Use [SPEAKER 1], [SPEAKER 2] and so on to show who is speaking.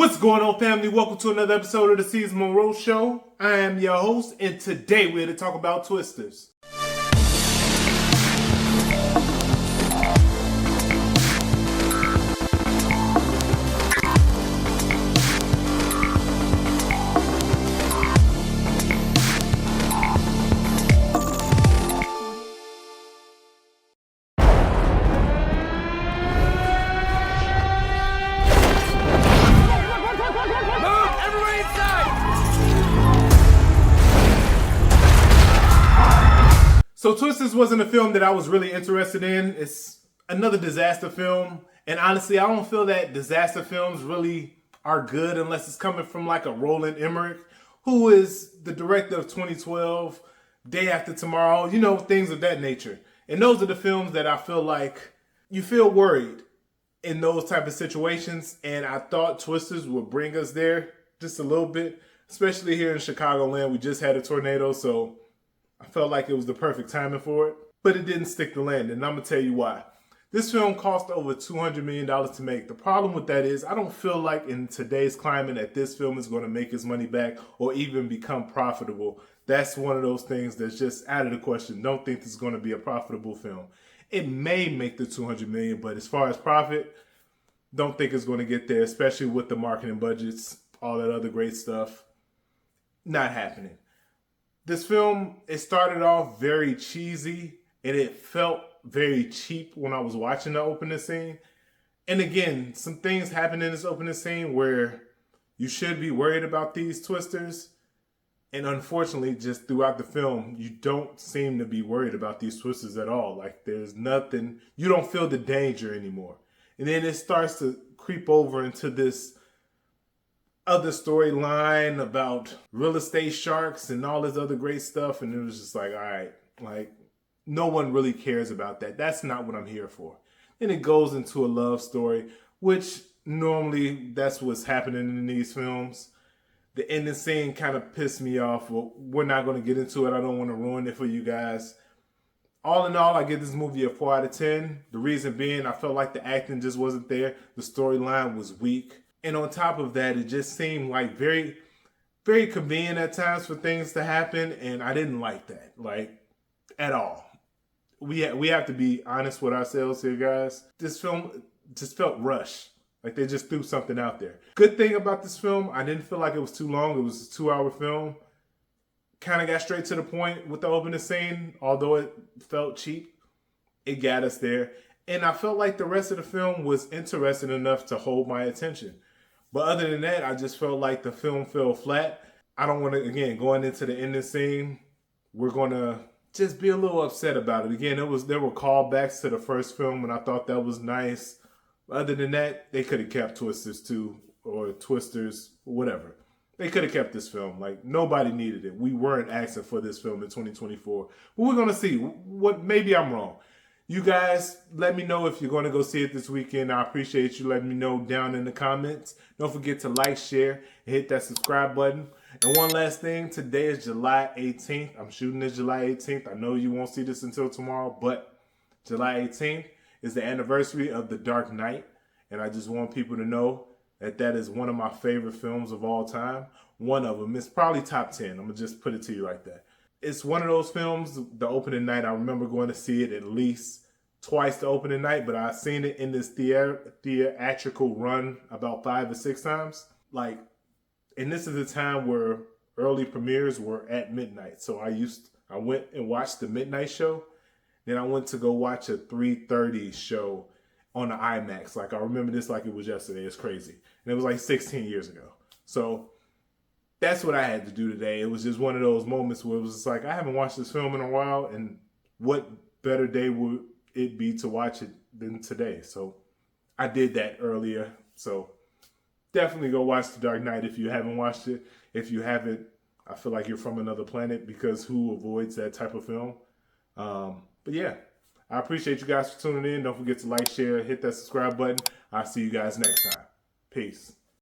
[SPEAKER 1] What's going on, family? Welcome to another episode of the Season Monroe Show. I am your host, and today we're here to talk about Twisters. So Twisters wasn't a film that I was really interested in. It's another disaster film. And honestly, I don't feel that disaster films really are good unless it's coming from like a Roland Emmerich, who is the director of 2012, Day After Tomorrow, you know, things of that nature. And those are the films that I feel like you feel worried in those type of situations. And I thought Twisters would bring us there just a little bit, especially here in Chicagoland. We just had a tornado, so I felt like it was the perfect timing for it, but it didn't stick to land, and I'm going to tell you why. This film cost over $200 million to make. The problem with that is I don't feel like in today's climate that this film is going to make its money back or even become profitable. That's one of those things that's just out of the question. Don't think this is going to be a profitable film. It may make the $200 million, but as far as profit, don't think it's going to get there, especially with the marketing budgets, all that other great stuff. Not happening. This film, it started off very cheesy and it felt very cheap when I was watching the opening scene. And again, some things happen in this opening scene where you should be worried about these twisters. And unfortunately, just throughout the film, you don't seem to be worried about these twisters at all. Like there's nothing, you don't feel the danger anymore. And then it starts to creep over into this other storyline about real estate sharks and all this other great stuff. And it was just like, all right, like no one really cares about that. That's not what I'm here for. Then it goes into a love story, which normally that's what's happening in these films. The ending scene kind of pissed me off. Well, we're not going to get into it. I don't want to ruin it for you guys. All in all, I give this movie a 4 out of 10. The reason being, I felt like the acting just wasn't there. The storyline was weak. And on top of that, it just seemed like very, very convenient at times for things to happen. And I didn't like that, like, at all. We have to be honest with ourselves here, guys. This film just felt rushed. Like they just threw something out there. Good thing about this film, I didn't feel like it was too long. It was a 2-hour film. Kind of got straight to the point with the opening scene. Although it felt cheap, it got us there. And I felt like the rest of the film was interesting enough to hold my attention. But other than that, I just felt like the film fell flat. I don't want to, again, going into the ending scene, we're going to just be a little upset about it. Again, there were callbacks to the first film, and I thought that was nice. Other than that, they could have kept Twisters too, or Twisters, whatever. They could have kept this film. Like, nobody needed it. We weren't asking for this film in 2024. But we're going to see. Maybe I'm wrong. You guys, let me know if you're going to go see it this weekend. I appreciate you letting me know down in the comments. Don't forget to like, share, and hit that subscribe button. And one last thing, today is July 18th. I'm shooting this July 18th. I know you won't see this until tomorrow, but July 18th is the anniversary of The Dark Knight. And I just want people to know that that is one of my favorite films of all time. One of them. It's probably top 10. I'm going to just put it to you like that. It's one of those films, the opening night, I remember going to see it at least twice the opening night, but I've seen it in this theatrical run about 5 or 6 times. Like, and this is a time where early premieres were at midnight. So I went and watched the midnight show. Then I went to go watch a 3:30 show on the IMAX. Like, I remember this like it was yesterday. It's crazy. And it was like 16 years ago. So that's what I had to do today. It was just one of those moments where it was just like, I haven't watched this film in a while, and what better day would it be to watch it than today? So I did that earlier. So definitely go watch The Dark Knight if you haven't watched it. If you haven't, I feel like you're from another planet, because who avoids that type of film? But yeah, I appreciate you guys for tuning in. Don't forget to like, share, hit that subscribe button. I'll see you guys next time. Peace.